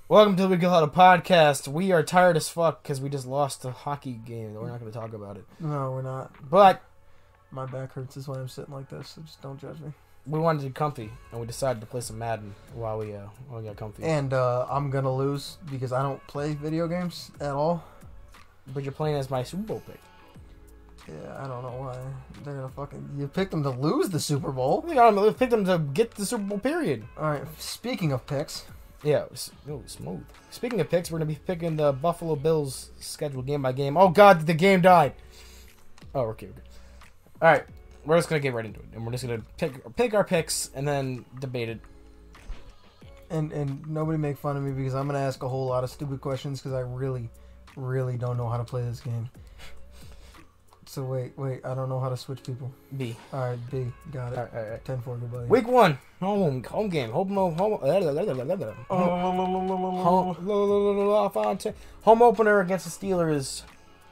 Welcome to the Weekly Huddle podcast. We are tired as fuck because we just lost a hockey game. We're not going to talk about it. No, we're not. But My back hurts is why I'm sitting like this, so just don't judge me. we wanted to be comfy, and we decided to play some Madden while we got comfy. And I'm going to lose because I don't play video games at all. But you're playing as my Super Bowl pick. Yeah, I don't know why. They're going to You picked them to lose the Super Bowl. We picked them to get the Super Bowl, period. Alright, speaking of picks. Yeah, smooth. Speaking of picks, we're going to be picking the Buffalo Bills schedule game by game. Oh, God, the game died. Oh, okay. All right, we're just going to get right into it. And we're just going to pick our picks and then debate it. And nobody make fun of me because I'm going to ask a whole lot of stupid questions because I really, really don't know how to play this game. So wait, I don't know how to switch people. B. Alright, B. Got it. All right. 10-4, goodbye. Week 1, home game. Home opener against the Steelers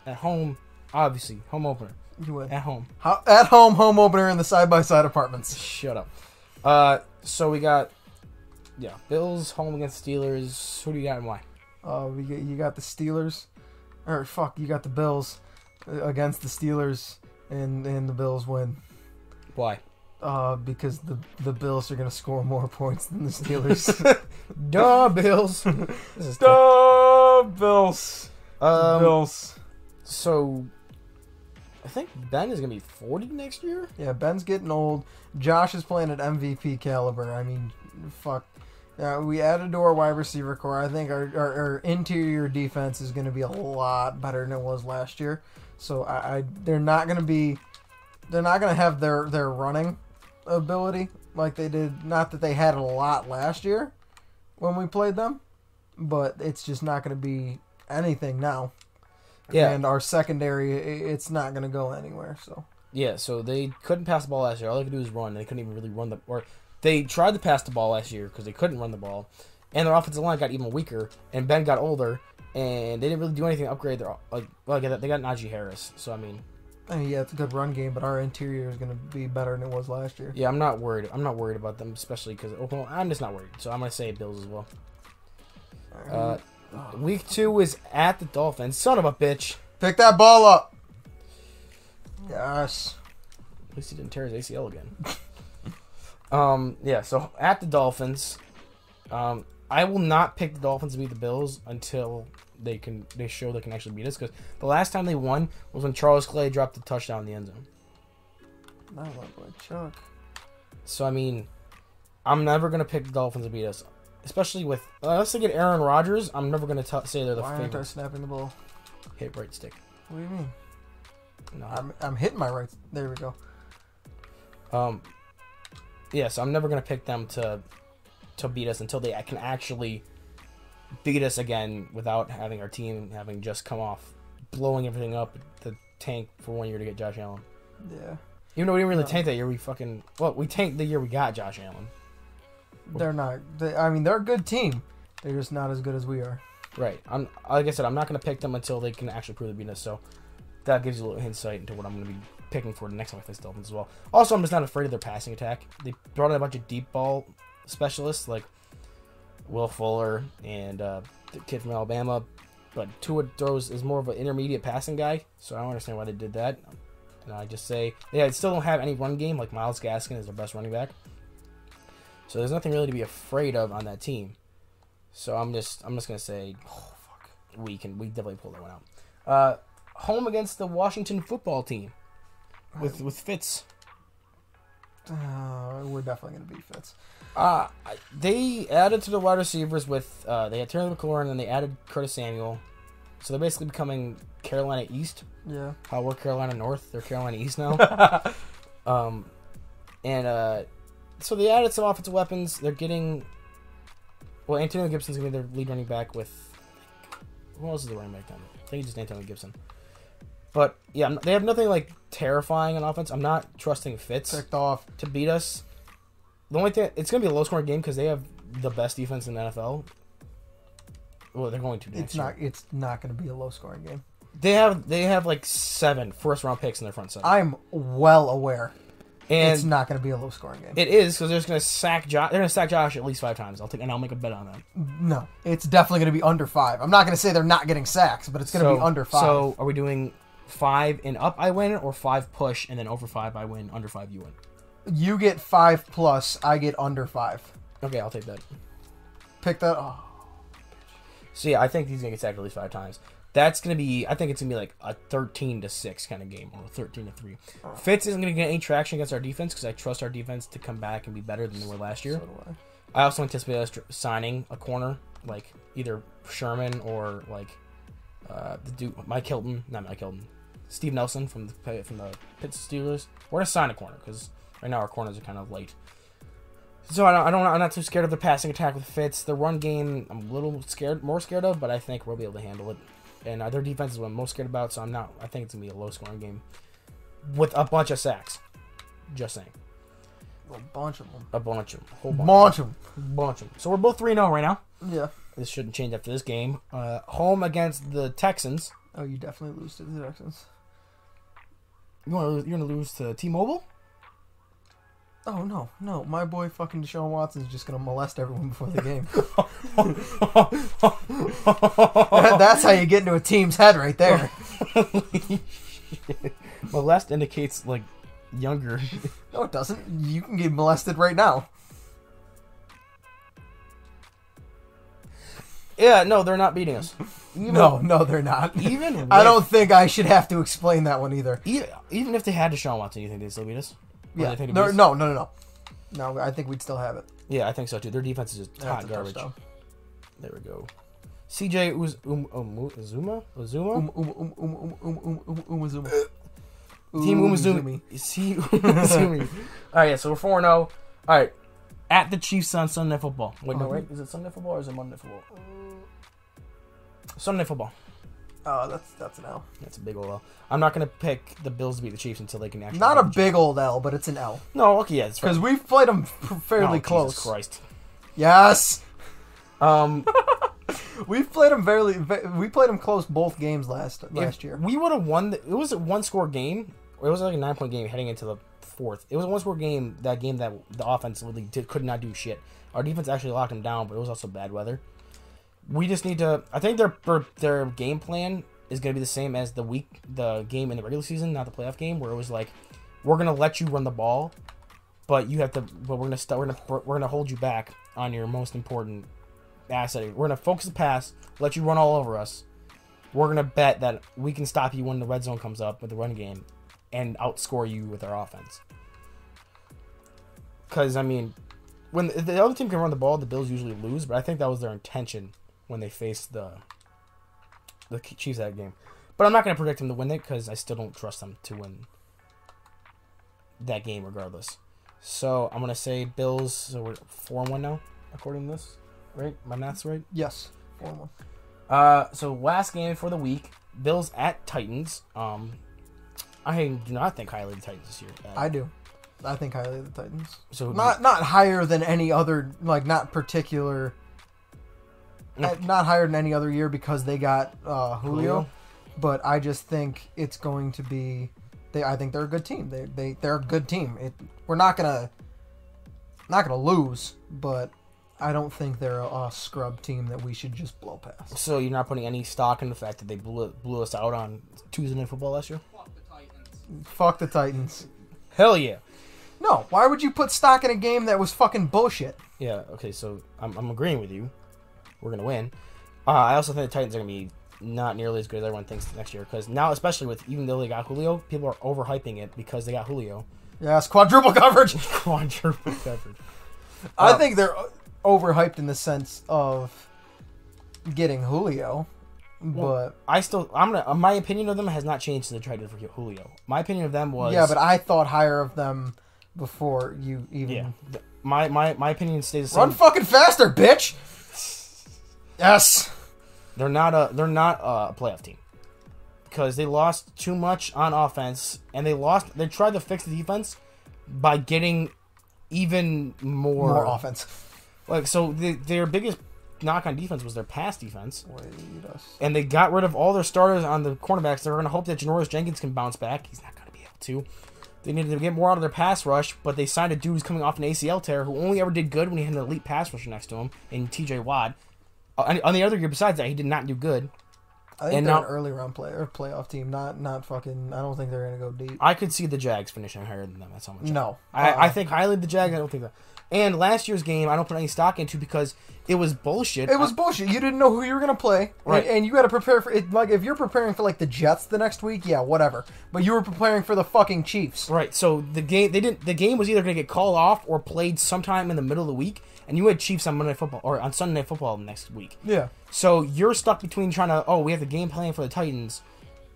at home. Obviously, home opener You win. at home. At home opener in the side-by-side apartments. Shut up. So we got Bills home against Steelers. Who do you got and why? You got the Steelers, you got the Bills against the Steelers, and the Bills win. Why? Because the Bills are gonna score more points than the Steelers. Duh, Bills. This is Bills. Bills. So I think Ben is gonna be 40 next year. Yeah, Ben's getting old. Josh is playing at MVP caliber. I mean, fuck. We added to our wide receiver core. I think our interior defense is going to be a lot better than it was last year. So they're not going to have their running ability like they did. Not that they had a lot last year when we played them, but it's just not going to be anything now. Yeah. And our secondary, it's not going to go anywhere. So yeah, so they couldn't pass the ball last year. All they could do was run. They couldn't even really they tried to pass the ball last year because they couldn't run the ball, and their offensive line got even weaker. And Ben got older, and they didn't really do anything to upgrade their they got Najee Harris. So I mean, yeah, it's a good run game, but our interior is going to be better than it was last year. yeah, I'm not worried. I'm not worried about them, especially because I'm just not worried. So I'm gonna say Bills as well. Week 2 is at the Dolphins. Son of a bitch. Pick that ball up. Yes. At least he didn't tear his ACL again. So at the Dolphins, I will not pick the Dolphins to beat the Bills until they show they can actually beat us. Because the last time they won was when Charles Clay dropped the touchdown in the end zone. Not like boy Chuck. So I mean, I'm never gonna pick the Dolphins to beat us, especially with unless they get Aaron Rodgers. I'm never gonna say they're the Why aren't I favorite. snapping the ball? Hit right stick. What do you mean? No. I'm hitting my right. There we go. So I'm never gonna pick them to beat us until they can actually beat us again without having our team having just come off blowing everything up the tank for 1 year to get Josh Allen. Yeah. Even though we didn't really tank that year, we tanked the year we got Josh Allen. They're not. They're a good team. They're just not as good as we are. Right. Like I said, I'm not gonna pick them until they can actually prove to beat us. So that gives you a little insight into what I'm gonna be picking for the next time I face the Dolphins as well. Also, I'm just not afraid of their passing attack. They brought in a bunch of deep ball specialists like Will Fuller and the kid from Alabama, but Tua is more of an intermediate passing guy, so I don't understand why they did that. And I just say they still don't have any run game. Like Myles Gaskin is their best running back, so there's nothing really to be afraid of on that team. So I'm just gonna say, we definitely pull that one out. Home against the Washington football team. With Fitz. We're definitely going to beat Fitz. They added to the wide receivers with they had Terry McLaurin and then they added Curtis Samuel. So they're basically becoming Carolina East. Yeah. How we're Carolina North, they're Carolina East now. So they added some offensive weapons. They're getting Antonio Gibson's gonna be their lead running back with who else is the running back then? I think it's just Antonio Gibson. But yeah, they have nothing like terrifying on offense. I'm not trusting Fitz Picked off to beat us. The only thing, it's going to be a low-scoring game because they have the best defense in the NFL. Well, they're going to. It's not going to be a low-scoring game. They have like 7 first-round picks in their front seven. I'm well aware. And it's not going to be a low-scoring game. It is, because they're going to sack Josh. They're going to sack Josh at least 5 times. I'll make a bet on that. No, it's definitely going to be under 5. I'm not going to say they're not getting sacks, but it's going to be under 5. So are we doing 5 and up I win, or 5 push and then over 5 I win, under 5 you win? You get 5 plus, I get under 5. Okay, I'll take that. Pick that. Oh. So yeah, I think he's going to get sacked at least 5 times. That's going to be, I think it's going to be like a 13-6 kind of game, or 13-3. Fitz isn't going to get any traction against our defense because I trust our defense to come back and be better than they were last year. So do I also anticipate us signing a corner, like either Sherman or like the dude, Steve Nelson from the Pitts Steelers. We're going to sign a corner because right now our corners are kind of light. So I'm not too scared of the passing attack with Fitz. The run game, I'm a little more scared of, but I think we'll be able to handle it. And their defense is what I'm most scared about, so I think it's going to be a low-scoring game with a bunch of sacks. Just saying. A bunch of them. A bunch of them. A whole bunch of them. Bunch of them. So we're both 3-0 right now. Yeah. This shouldn't change after this game. Home against the Texans. Oh, you definitely lose to the Texans. You're gonna lose to T-Mobile? Oh, no. My boy fucking Deshaun Watson's just going to molest everyone before the game. That's how you get into a team's head right there. Molest indicates, like, younger. No, it doesn't. You can get molested right now. Yeah, no, they're not beating us. No, they're not. Even I don't think I should have to explain that one either. Even if they had Deshaun Watson, you think they'd still beat us? Yeah. No. No, I think we'd still have it. Yeah, I think so too. Their defense is just hot garbage. There we go. CJ Uzuma? Team Umazumi. See Umazumi. All right, yeah, so we're 4-0. All right, at the Chiefs on Sunday Football. Wait, no, right? Is it Sunday Football or is it Monday Football? Sunday Football. Oh, that's an L. That's a big old L. I'm not going to pick the Bills to beat the Chiefs until they can actually... Not a big old L, but it's an L. No, okay, yeah, that's right. Because we've played them fairly close. Jesus Christ. Yes! We've played them we played them close both games last year. We would have won... It was a one-score game. It was like a 9-point game heading into the fourth. It was a one-score game, that the offense really could not do shit. Our defense actually locked them down, but it was also bad weather. We just need to... I think their game plan is going to be the same as the game in the regular season, not the playoff game, where it was like, we're going to let you run the ball, but you have to... But we're going to hold you back on your most important asset. We're going to focus the pass, let you run all over us. We're going to bet that we can stop you when the red zone comes up with the run game and outscore you with our offense. Because, I mean, when the other team can run the ball, the Bills usually lose, but I think that was their intention when they faced the Chiefs that game. But I'm not going to predict them to win it because I still don't trust them to win that game regardless. So I'm going to say Bills, so we're 4-1 now, according to this, right? My math's right? Yes, 4-1. So last game for the week, Bills at Titans. I do not think highly of the Titans this year. I do. I think highly of the Titans. So not higher than any other, like not particular... Not higher than any other year because they got Julio, but I just think it's going to be. I think they're a good team. They're a good team. We're not gonna lose, but I don't think they're a scrub team that we should just blow past. So you're not putting any stock in the fact that they blew us out on Tuesday Night Football last year? Fuck the Titans. Fuck the Titans. Hell yeah. No, why would you put stock in a game that was fucking bullshit? Yeah. Okay. So I'm agreeing with you. We're going to win. I also think the Titans are going to be not nearly as good as everyone thinks next year. Because now, especially even though they got Julio, people are overhyping it because they got Julio. Yes, quadruple coverage. Quadruple coverage. I think they're overhyped in the sense of getting Julio. But my opinion of them has not changed since they traded for Julio. My opinion of them was... Yeah, but I thought higher of them before you even... Yeah. My opinion stays the same. Run fucking faster, bitch! Yes. They're not a playoff team because they lost too much on offense and they tried to fix the defense by getting even more offense. Like so their biggest knock on defense was their pass defense. And they got rid of all their starters on the cornerbacks. They're going to hope that Janoris Jenkins can bounce back. He's not going to be able to. They needed to get more out of their pass rush, but they signed a dude who's coming off an ACL tear who only ever did good when he had an elite pass rusher next to him in T.J. Watt. On the other year, besides that, he did not do good. I think they're an early round playoff team, not fucking. I don't think they're gonna go deep. I could see the Jags finishing higher than them. That's how much. No, I think highly of the Jags. I don't think that. And last year's game, I don't put any stock into because it was bullshit. It was bullshit. You didn't know who you were gonna play, right? And you got to prepare for it. Like if you're preparing for like the Jets the next week, yeah, whatever. But you were preparing for the fucking Chiefs, right? So the game The game was either gonna get called off or played sometime in the middle of the week. And you had Chiefs on Monday Night Football or on Sunday Night Football next week. Yeah. So you're stuck between trying to we have the game plan for the Titans,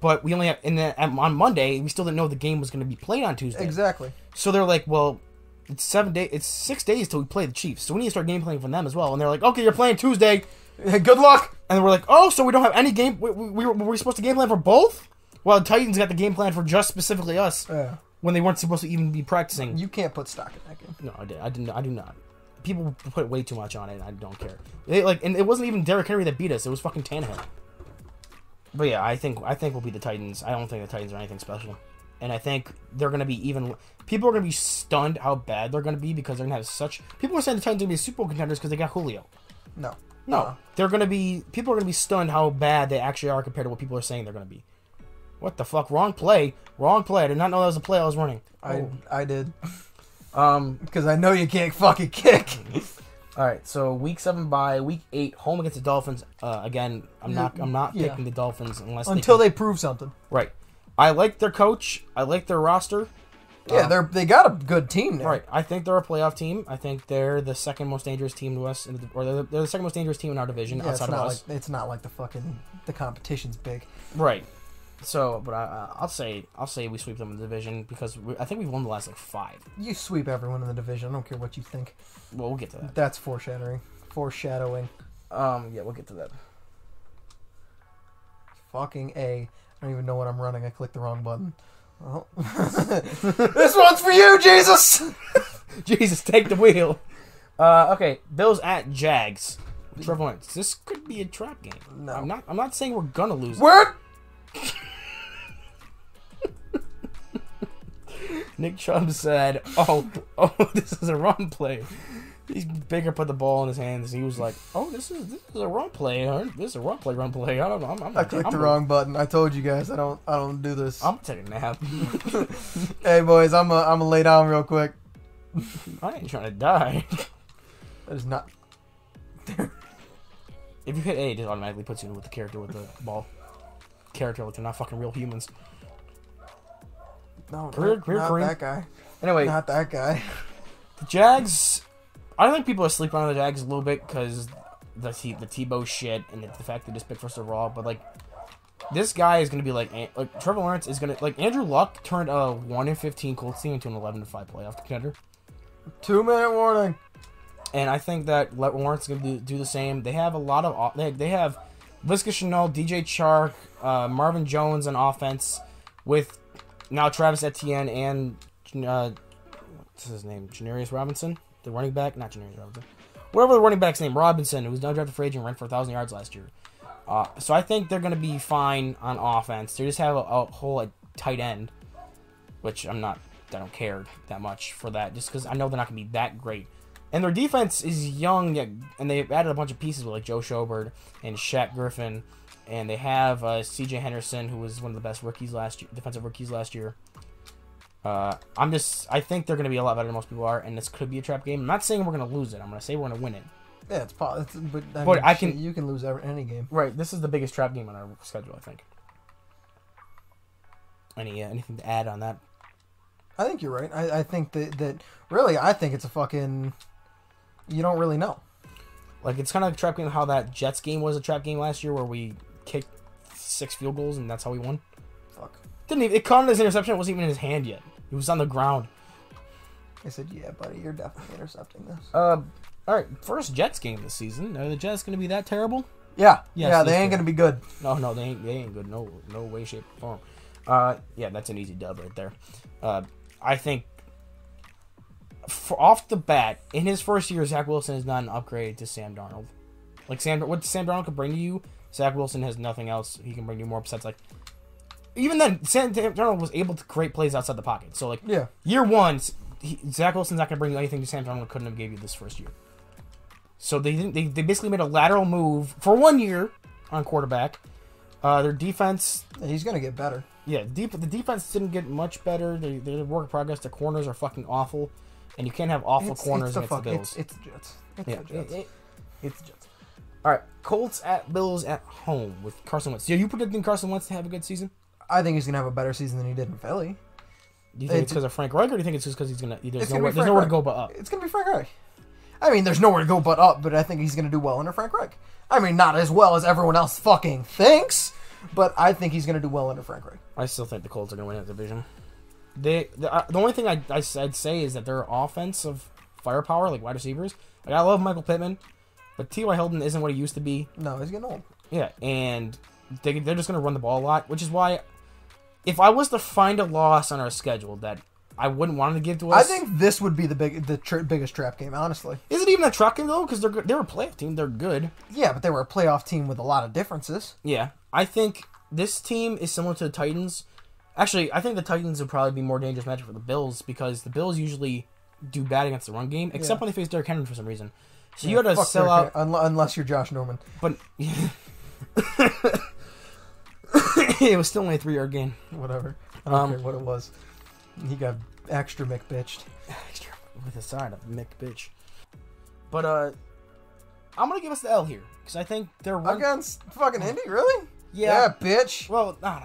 but we only have on Monday we still didn't know the game was going to be played on Tuesday. Exactly. So they're like, well, it's 6 days till we play the Chiefs, so we need to start game playing for them as well. And they're like, okay, you're playing Tuesday. Good luck. And we're like, oh, so we don't have any game. Were we supposed to game plan for both? Well, the Titans got the game plan for just specifically us. Yeah. When they weren't supposed to even be practicing. You can't put stock in that game. No, I do not. People put way too much on it, and I don't care. And it wasn't even Derrick Henry that beat us. It was fucking Tannehill. But yeah, I think we'll beat the Titans. I don't think the Titans are anything special. And I think they're going to be even... People are going to be stunned how bad they're going to be because they're going to have such... People are saying the Titans are going to be Super Bowl contenders because they got Julio. No. They're going to be... People are going to be stunned how bad they actually are compared to what people are saying they're going to be. What the fuck? Wrong play. I did not know that was a play I was running. I did. Because I know you can't fucking kick. All right, so week 7 bye, week 8 home against the Dolphins. Again, I'm not picking the Dolphins until they prove something. Right. I like their coach. I like their roster. Yeah, they got a good team now. Right. I think they're a playoff team. I think they're the second most dangerous team to us, or they're the second most dangerous team in our division outside of us. It's not like the competition's big. Right. So, but I'll say we sweep them in the division because I think we've won the last 5. You sweep everyone in the division. I don't care what you think. Well, we'll get to that. That's foreshadowing. Yeah, we'll get to that. Fucking A. I don't even know what I'm running. I clicked the wrong button. Oh. This one's for you, Jesus. Jesus, take the wheel. Okay, Bills at Jags. Trevor Lawrence. This could be a trap game. No, I'm not saying we're gonna lose. What? Nick Chubb said, "Oh, this is a run play." Baker put the ball in his hands. He was like, "Oh, this is a run play. This is a run play. I don't know. I clicked the wrong button. I told you guys I don't do this. I'm taking a nap." Hey boys, I'm gonna lay down real quick. I ain't trying to die. That is not. If you hit A, it just automatically puts you with the character with the ball. Character like they're not fucking real humans. No, not that guy. Anyway, not that guy. The Jags. I think people are sleeping on the Jags a little bit because the Tebow shit and the fact they just picked first overall. But like, this guy is gonna be like Trevor Lawrence is gonna Andrew Luck turned a 1-15 Colts team into an 11-5 playoff contender. 2-minute warning. And I think that Lawrence is gonna do the same. They have a lot of they have Visca Chenault, DJ Chark, Marvin Jones on offense with now Travis Etienne and what's his name? Janarius Robinson, the running back, not Janarius Robinson, whatever the running back's name, Robinson, who was undrafted free agent, ran for 1,000 yards last year. So I think they're gonna be fine on offense. They just have a whole tight end, which I don't care that much for that, just because I know they're not gonna be that great. And their defense is young, and they've added a bunch of pieces with like Joe Schobert and Shaq Griffin. And they have C.J. Henderson, who was one of the best defensive rookies last year. I think they're going to be a lot better than most people are, and this could be a trap game. I'm not saying we're going to lose it. I'm going to say we're going to win it. Yeah, it's possible, but you can lose any game. Right, this is the biggest trap game on our schedule, I think. Anything to add on that? I think you're right. I think that really, I think it's a fucking... You don't really know. Like, it's kind of a trap game how that Jets game was a trap game last year where we kicked 6 field goals and that's how we won. Fuck. It caught his interception. It wasn't even in his hand yet. It was on the ground. I said, yeah, buddy, you're definitely intercepting this. All right, first Jets game this season. Are the Jets going to be that terrible? Yeah. Yes, yeah, they ain't going to be good. No, they ain't good. No way, shape, or form. Yeah, that's an easy dub right there. I think off the bat, in his first year, Zach Wilson is not an upgrade to Sam Darnold. Like what Sam Darnold could bring to you, Zach Wilson has nothing else he can bring you more besides like even then, Sam Darnold was able to create plays outside the pocket. So, like, Yeah. year one, Zach Wilson's not going to bring you anything Sam Darnold couldn't have gave you this first year. So they basically made a lateral move for 1 year on quarterback. Their defense... He's going to get better. Yeah, the defense didn't get much better. They're work in progress. The corners are fucking awful. And you can't have awful corners against the Bills. It's the Jets. It's the Jets. It's the Jets. All right, Colts at Bills at home with Carson Wentz. Are you predicting Carson Wentz to have a good season? I think he's going to have a better season than he did in Philly. Do you think it's because of Frank Reich, or do you think it's just because he's going to... There's nowhere Reich. to go but up? It's going to be Frank Reich. I mean, there's nowhere to go but up, but I think he's going to do well under Frank Reich. I mean, not as well as everyone else fucking thinks, but I think he's going to do well under Frank Reich. I still think the Colts are going to win that division. The only thing I'd say is that their offensive firepower, like wide receivers, like I love Michael Pittman, but T.Y. Hilton isn't what he used to be. No, he's getting old. Yeah, and they're just going to run the ball a lot, which is why if I was to find a loss on our schedule that I wouldn't want to give to us... I think this would be the biggest trap game, honestly. Is it even a trap game, though? Because they're a playoff team. They're good. Yeah, but they were a playoff team with a lot of differences. Yeah. I think this team is similar to the Titans. Actually, I think the Titans would probably be more dangerous matchup for the Bills because the Bills usually do bad against the run game, except when they face Derrick Henry for some reason. So you got to sell out... Unless you're Josh Norman. But... it was still only a 3-yard gain. Whatever. I don't care what it was. He got extra McBitched. Extra with a side of McBitch. But I'm gonna give us the L here because I think they're against fucking Indy. Really? Yeah, bitch. Well, no,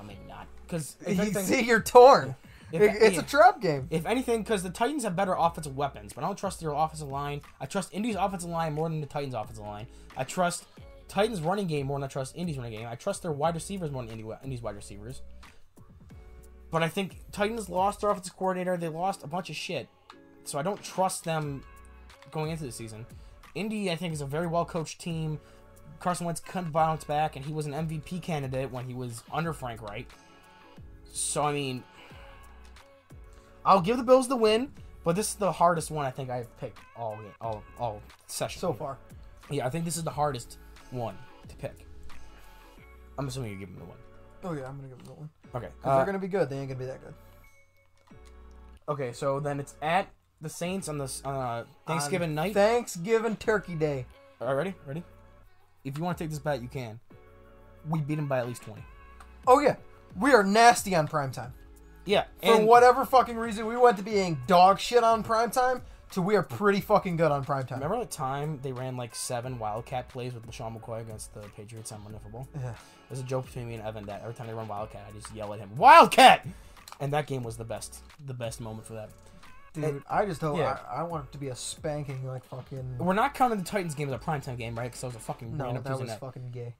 maybe not. Because see, you're torn. It's a trap game. If anything, because the Titans have better offensive weapons, but I don't trust their offensive line. I trust Indy's offensive line more than the Titans' offensive line. I trust Titans' running game more than I trust Indy's running game. I trust their wide receivers more than Indy's wide receivers. But I think Titans lost their offensive coordinator. They lost a bunch of shit. So I don't trust them going into the season. Indy, I think, is a very well-coached team. Carson Wentz couldn't bounce back, and he was an MVP candidate when he was under Frank Reich. So, I mean, I'll give the Bills the win, but this is the hardest one I think I've picked all session. So far. Yeah, I think this is the hardest one to pick. I'm assuming you're giving them the win. Oh, yeah, I'm going to give them the win. Okay. Because they're going to be good. They ain't going to be that good. Okay, so then it's at the Saints on Thanksgiving night. Thanksgiving Turkey Day. All right, ready? If you want to take this bet, you can. We beat them by at least 20. Oh, yeah. We are nasty on primetime. Yeah. For whatever fucking reason, we went to being dog shit on primetime to we are pretty fucking good on primetime. Remember the time they ran like 7 Wildcat plays with LaShawn McCoy against the Patriots on Monday Football? Yeah. There's a joke between me and Evan that every time they run Wildcat, I just yell at him, Wildcat! And that game was the best moment for that. Dude, I just hope I want it to be a spanking like fucking. We're not counting the Titans game as a primetime game, right? Because that was a fucking no, that was fucking gay.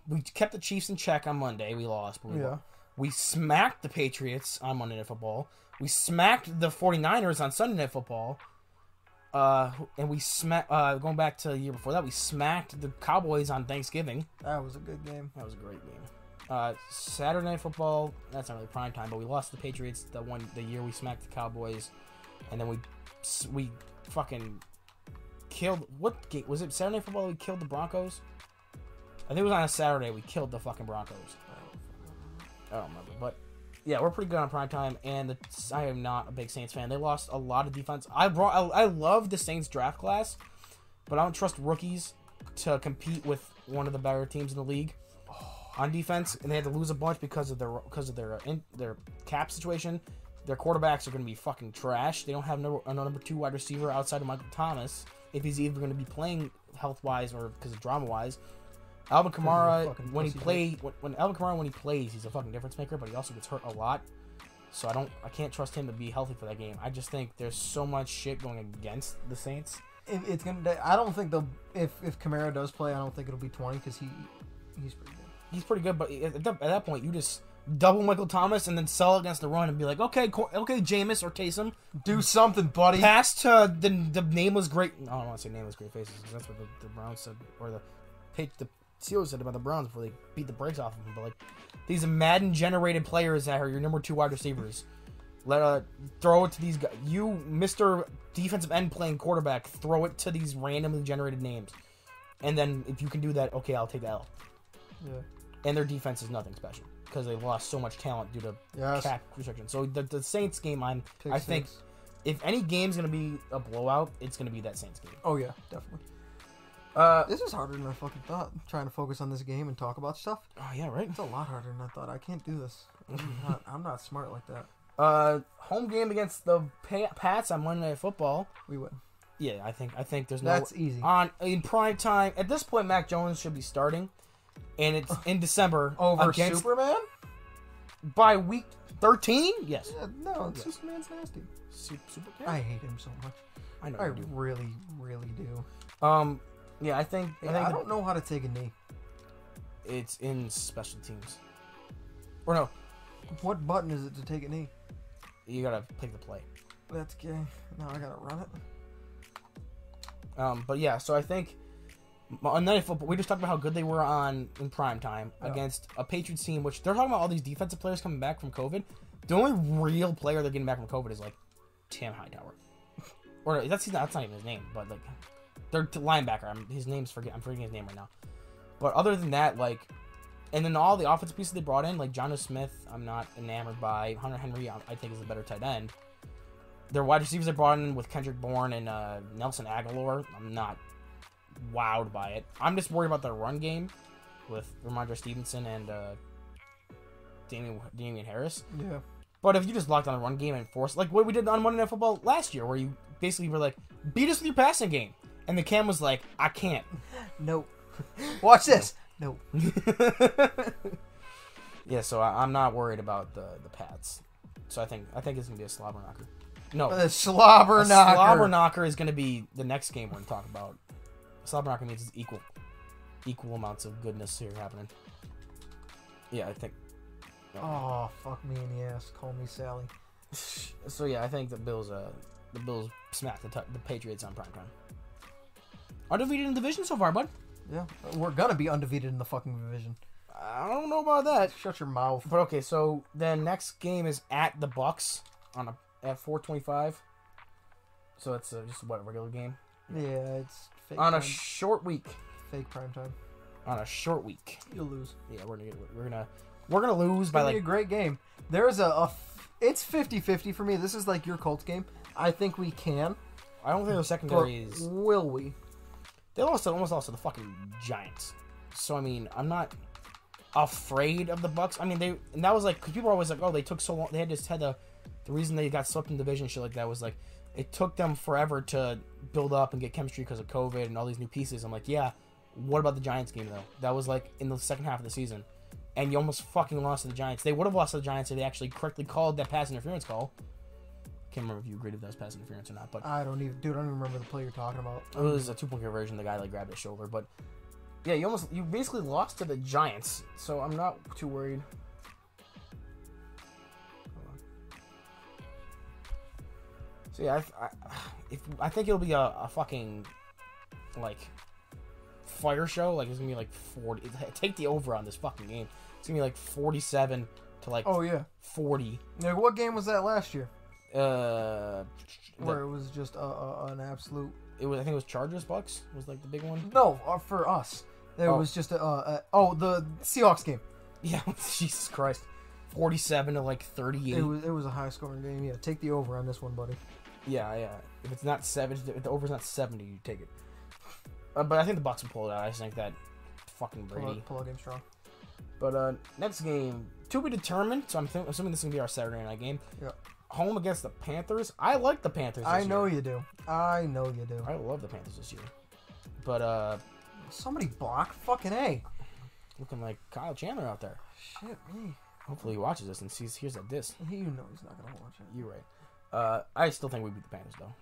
We kept the Chiefs in check on Monday. We lost. But we smacked the Patriots on Monday Night Football. We smacked the 49ers on Sunday Night Football. And we smacked. Going back to the year before that, we smacked the Cowboys on Thanksgiving. That was a good game. That was a great game. Saturday Night Football. That's not really primetime, but we lost the Patriots the year we smacked the Cowboys. And then we fucking killed... What game? Was it Saturday Night Football we killed the Broncos? I think it was on a Saturday we killed the fucking Broncos. I don't remember. But, yeah, we're pretty good on primetime. And I am not a big Saints fan. They lost a lot of defense. I love the Saints draft class, but I don't trust rookies to compete with one of the better teams in the league on defense. And they had to lose a bunch because of their cap situation. Their quarterbacks are going to be fucking trash. They don't have a number 2 wide receiver outside of Michael Thomas, if he's even going to be playing health-wise or because of drama-wise. Alvin Kamara, when he plays, he's a fucking difference maker, but he also gets hurt a lot. So I can't trust him to be healthy for that game. I just think there's so much shit going against the Saints. I don't think they'll. If Kamara does play, I don't think it'll be 20 because he's pretty good. He's pretty good, but at that point, you just double Michael Thomas and then sell against the run and be like, okay, Jameis or Taysom, do something, buddy. Pass to the nameless great. I don't want to say nameless great faces because that's what the Browns said, or the Steelers said about the Browns before they beat the brakes off of them. But like these Madden generated players that are your number 2 wide receivers, throw it to these guys. You, Mr. Defensive End playing quarterback, throw it to these randomly generated names, and then if you can do that, okay, I'll take the L. Yeah. And their defense is nothing special. because they lost so much talent due to Yes. cap restrictions. So the Saints game, I Pick think six. if any game's gonna be a blowout, it's gonna be that Saints game. Oh yeah, definitely. This is harder than I fucking thought. Trying to focus on this game and talk about stuff. Oh yeah, right. It's a lot harder than I thought. I can't do this. I'm not smart like that. Home game against the Pats on Monday Night Football. We win. Yeah, I think there's no. That's easy. In prime time. At this point, Mac Jones should be starting, and it's in December Over against, Superman? by week 13. Yes. Yeah, no, Superman's nasty. Super. I hate him so much. I know. I you do. really, really do. Yeah, I think. I don't know how to take a knee. It's in special teams. Or no, What button is it to take a knee? you gotta pick the play. That's gay. Now I gotta run it. But yeah, so I think on Night Football, we just talked about how good they were in prime time against a Patriots team, which they're talking about all these defensive players coming back from COVID. The only real player they're getting back from COVID is like Tim Hightower, or that's not even his name, but like their linebacker. I'm forgetting his name right now. But other than that, like, and then all the offensive pieces they brought in, like Jonnu Smith, I'm not enamored by. Hunter Henry, I think is a better tight end. Their wide receivers they brought in with Kendrick Bourne and Nelson Aguilar, I'm not wowed by it. I'm just worried about their run game with Ramondre Stevenson and Damian Harris. Yeah. But if you just locked on the run game and force, like what we did on Monday Night Football last year, where you basically were like, beat us with your passing game. And the Cam was like, I can't. Nope. Watch this. Nope. Yeah, so I'm not worried about the Pats. So I think it's going to be a slobber knocker. No. A slobber knocker. Slobber knocker is going to be the next game we're going to talk about. Slobber knocker means it's equal amounts of goodness here happening. Yeah, I think. Oh, fuck me in the ass. Call me Sally. So yeah, I think the Bills smacked the Patriots on primetime. Undefeated in the division so far, bud. Yeah, we're gonna be undefeated in the fucking division. I don't know about that. Shut your mouth. But okay, so the next game is at the Bucks at 4:25. So it's just a regular game. Yeah, it's fake On prime. a short week. Fake prime time. On a short week. You'll lose. Yeah, we're gonna lose by It's like a great game. There's it's 50-50 for me. This is like your Colts game. I think we can. I don't think the But secondary is. will we? They almost lost to the fucking Giants. So I mean, I'm not afraid of the Bucks. I mean, and that was like because people are always like, oh, they took so long. They had the reason they got swept in division shit like that was like it took them forever to build up and get chemistry because of COVID and all these new pieces. I'm like, yeah. What about the Giants game though? That was like in the second half of the season, and you almost fucking lost to the Giants. They would have lost to the Giants if they actually correctly called that pass interference call. Can't remember if you agreed if that was pass interference or not, but I don't even remember the play you're talking about. it was a 2-point conversion. The guy like grabbed his shoulder, but yeah, you basically lost to the Giants. So I'm not too worried. So yeah, I think it'll be a fucking like fire show. Like it's gonna be like 40. Take the over on this fucking game. It's gonna be like 47 to like 40. Yeah, what game was that last year? Where it was just an absolute. I think it was Chargers Bucks was like the big one. No, for us, it was just the Seahawks game. Yeah, Jesus Christ, 47 to like 38. It was a high scoring game. Yeah, take the over on this one, buddy. Yeah. If it's not 7, if the over's not 70, you take it. But I think the Bucks will pull it out. I just think that fucking Brady. Pull out game strong. But next game to be determined. So I'm assuming this is gonna be our Saturday night game. Yeah. Home against the Panthers. I like the Panthers this year. I know you do. I love the Panthers this year. But somebody block fucking A. Looking like Kyle Chandler out there. Shit me. Hopefully he watches this and hears that diss. You know he's not gonna watch it. You're right. I still think we beat the Panthers though.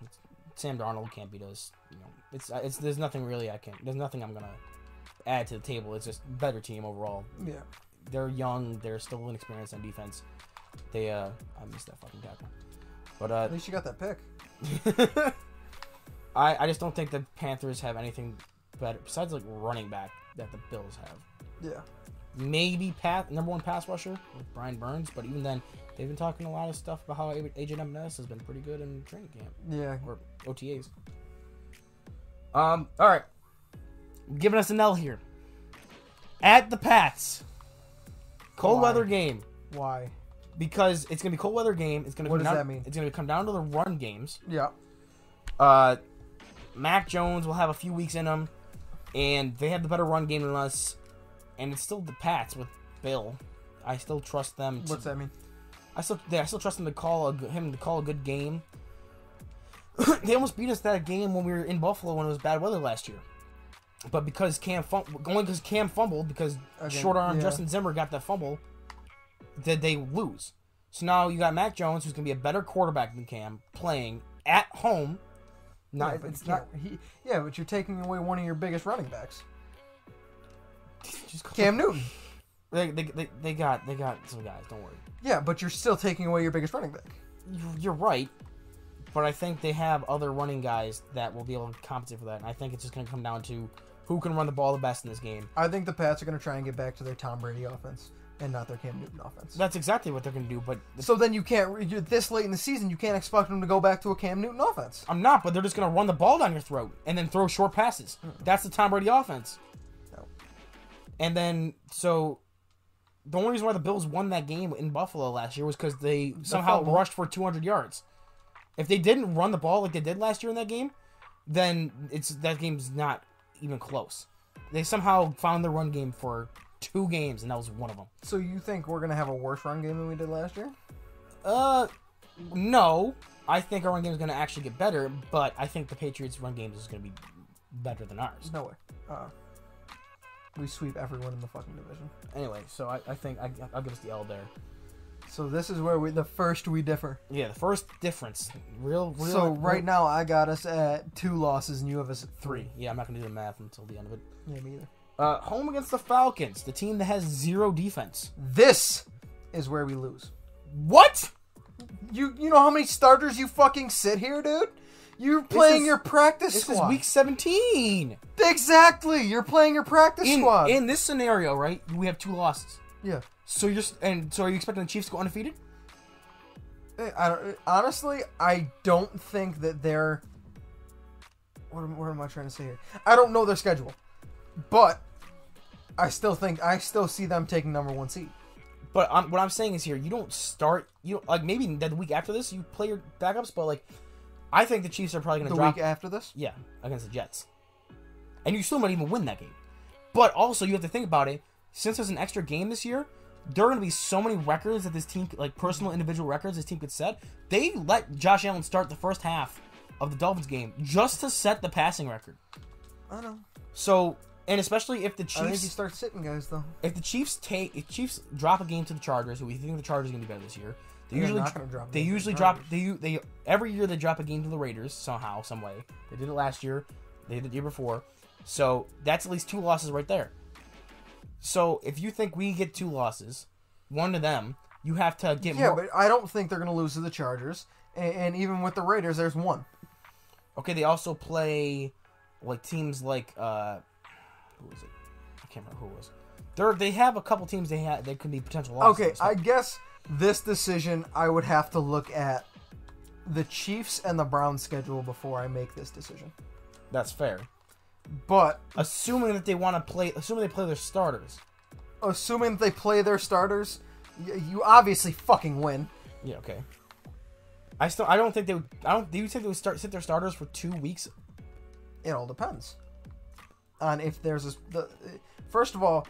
Sam Darnold can't beat us. You know, there's nothing really there's nothing I'm gonna add to the table. It's just better team overall. Yeah. They're young. They're still inexperienced on defense. I missed that fucking tackle. But at least you got that pick. I just don't think the Panthers have anything better besides like running back that the Bills have. Yeah. Maybe number one pass rusher with Brian Burns, but even then, they've been talking a lot of stuff about how AJ Ness has been pretty good in training camp. Yeah. Or OTAs. All right. Giving us an L here. At the Pats. Cold Why? weather game. Why? Because it's gonna be cold weather game. It's gonna What come does down, that mean? It's gonna come down to the run games. Yeah. Mac Jones will have a few weeks in him, and they have the better run game than us. And it's still the Pats with Bill. I still trust them. What's that mean? I still trust him to call a good game. They almost beat us that game when we were in Buffalo when it was bad weather last year. But because Cam fumbled, because short arm Justin Zimmer got that fumble, did they lose? So now you got Mac Jones, who's gonna be a better quarterback than Cam, playing at home. But you're taking away one of your biggest running backs. Cam Newton. They got some guys. Don't worry. Yeah, but you're still taking away your biggest running back. You're right, but I think they have other running guys that will be able to compensate for that. And I think it's just going to come down to who can run the ball the best in this game. I think the Pats are going to try and get back to their Tom Brady offense and not their Cam Newton offense. That's exactly what they're going to do. But so then you're this late in the season, you can't expect them to go back to a Cam Newton offense. I'm not, but they're just going to run the ball down your throat and then throw short passes. That's the Tom Brady offense. No. And then so. The only reason why the Bills won that game in Buffalo last year was because they somehow rushed for 200 yards. If they didn't run the ball like they did last year in that game, then that game's not even close. They somehow found their run game for 2 games, and that was one of them. So you think we're going to have a worse run game than we did last year? No. I think our run game is going to actually get better, but I think the Patriots' run game is going to be better than ours. No way. We sweep everyone in the fucking division. Anyway, so I think I'll give us the L there. So this is where we differ. Yeah, the first difference. Real. So right now I got us at 2 losses and you have us at 3. Yeah, I'm not gonna do the math until the end of it. Yeah, me either. Home against the Falcons, the team that has 0 defense. This is where we lose. What? You know how many starters you fucking sit here, dude? You're playing your practice squad. This is week 17. Exactly. You're playing your practice squad. In this scenario, right? We have 2 losses. Yeah. So are you expecting the Chiefs to go undefeated? Honestly, I don't think that they're. What am I trying to say here? I don't know their schedule, but I still see them taking number 1 seed. But what I'm saying is here, you don't start. Maybe the week after this you play your backups, but I think the Chiefs are probably going to drop. The week after this? Yeah, against the Jets. And you still might even win that game. But also, you have to think about it. Since there's an extra game this year, there are going to be so many records that this team, personal individual records this team could set. They let Josh Allen start the first half of the Dolphins game just to set the passing record. I know. So, and especially if the Chiefs... I think you start sitting guys, though. If the Chiefs drop a game to the Chargers, who we think the Chargers are going to be better this year, every year they drop a game to the Raiders somehow, some way. They did it last year. They did it the year before. So that's at least 2 losses right there. So if you think we get 2 losses, 1 to them, you have to get more. Yeah, but I don't think they're going to lose to the Chargers. And even with the Raiders, there's 1. Okay, they also play teams like who was it? I can't remember who it was. They have a couple teams they could be potential losses. Okay, I guess this decision I would have to look at the Chiefs and the Browns schedule before I make this decision. That's fair. But assuming that they play their starters. Assuming that they play their starters, you obviously fucking win. Yeah, okay. I don't think they would. Do you think they would sit their starters for 2 weeks? It all depends on if there's first of all,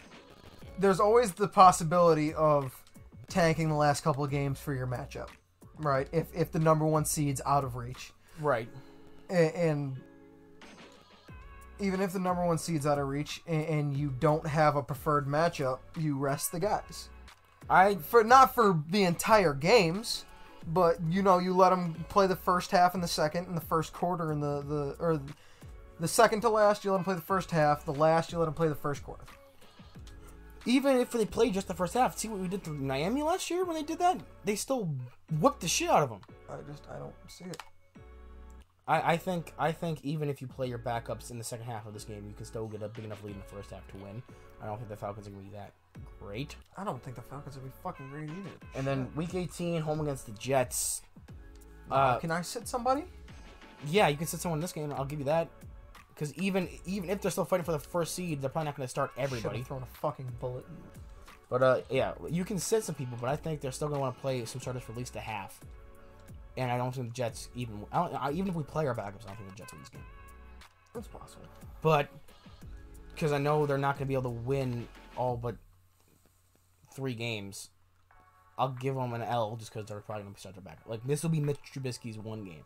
there's always the possibility of tanking the last couple of games for your matchup, right? If the number 1 seed's out of reach, right? And even if the number 1 seed's out of reach and you don't have a preferred matchup, you rest the guys. Not for the entire games, but you let them play the first half and the second and the first quarter and the second to last you let them play the first half, the last you let them play the first quarter. Even if they played just the first half, see what we did to Miami last year when they did that? They still whooped the shit out of them. I don't see it. I think even if you play your backups in the second half of this game, you can still get a big enough lead in the first half to win. I don't think the Falcons are going to be that great. I don't think the Falcons will be fucking great either. And then week 18, home against the Jets. Can I sit somebody? Yeah, you can sit someone in this game. I'll give you that. Because even if they're still fighting for the first seed, they're probably not going to start everybody. Should have thrown a fucking bullet. But yeah, you can sit some people, but I think they're still gonna want to play some starters for at least a half. And I don't think the Jets even if we play our backups, I don't think the Jets win this game. That's possible. But because I know they're not gonna be able to win all but 3 games, I'll give them an L just because they're probably gonna start their backup. Like this will be Mitch Trubisky's 1 game.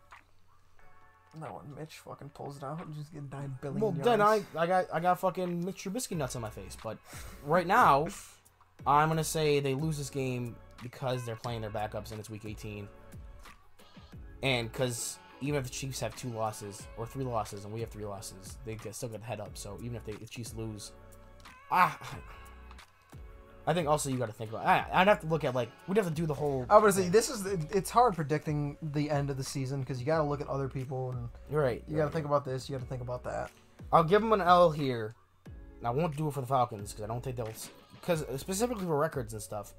No, when Mitch fucking pulls it out and just get 9 billion Well, yards. then I got fucking Mitch Trubisky nuts on my face. But right now, I'm gonna say they lose this game because they're playing their backups and it's week 18. And because even if the Chiefs have 2 losses or 3 losses and we have 3 losses, they still get the head up. So even if the Chiefs lose, I think also you got to think about. I'd have to look at we'd have to do the whole. I would say it's hard predicting the end of the season because you got to look at other people and You're right. you got to think about this. You got to think about that. I'll give them an L here. I won't do it for the Falcons because I don't think they'll. Because specifically for records and stuff,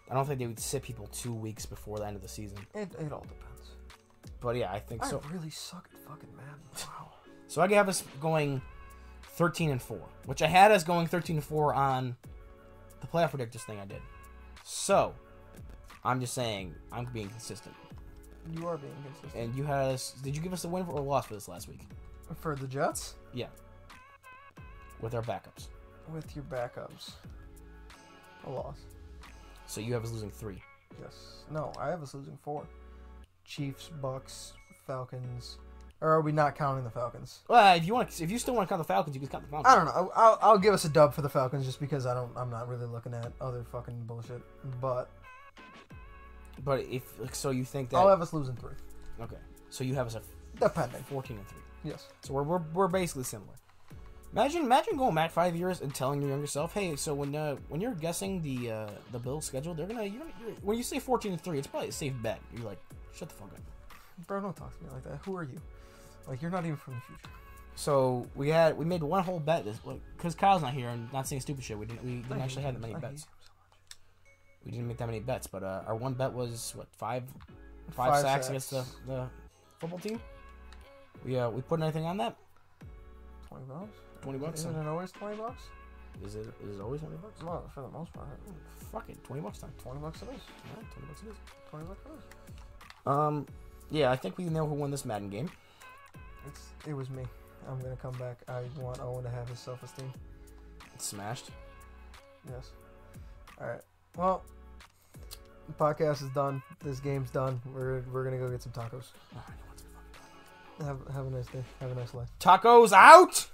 I don't think they would sit people 2 weeks before the end of the season. It all depends. But yeah, I think so. I really suck at fucking Madden. Wow. So I have us going 13-4, which I had us going 13-4 on the playoff predictors thing I did. So I'm just saying I'm being consistent. You are being consistent. And you had us. Did you give us a win or loss for this last week? For the Jets? Yeah. With our backups. With your backups. A loss. So you have us losing 3. Yes. No, I have us losing 4. Chiefs, Bucks, Falcons. Or are we not counting the Falcons? Well, if you still want to count the Falcons, you can count the Falcons. I don't know. I'll give us a dub for the Falcons just because I'm not really looking at other fucking bullshit. But if so, you think that I'll have us losing 3. Okay. So you have us at Depending. 14-3. Yes. So we're basically similar. Imagine going back 5 years and telling your younger self, hey, so when you're guessing the Bills schedule, you're when you say 14-3, it's probably a safe bet. You're like, shut the fuck up. Bro, don't talk to me like that. Who are you? Like, you're not even from the future. So we made one whole bet this because Kyle's not here and not saying stupid shit. We didn't actually have that many bets. We didn't make that many bets, but our one bet was what 5 sacks against the football team. We put anything on that? $20. $20. Isn't it always $20? Is it always $20? Well, for the most part. Fuck it, $20 time. $20 it is. Yeah, $20 it is. $20 it is. Yeah, I think we know who won this Madden game. It was me. I'm gonna come back. I want Owen to have his self-esteem. It's smashed. Yes. All right. Well, the podcast is done. This game's done. We're gonna go get some tacos. Oh, I don't want some fucking tacos. Have a nice day. Have a nice life. Tacos out!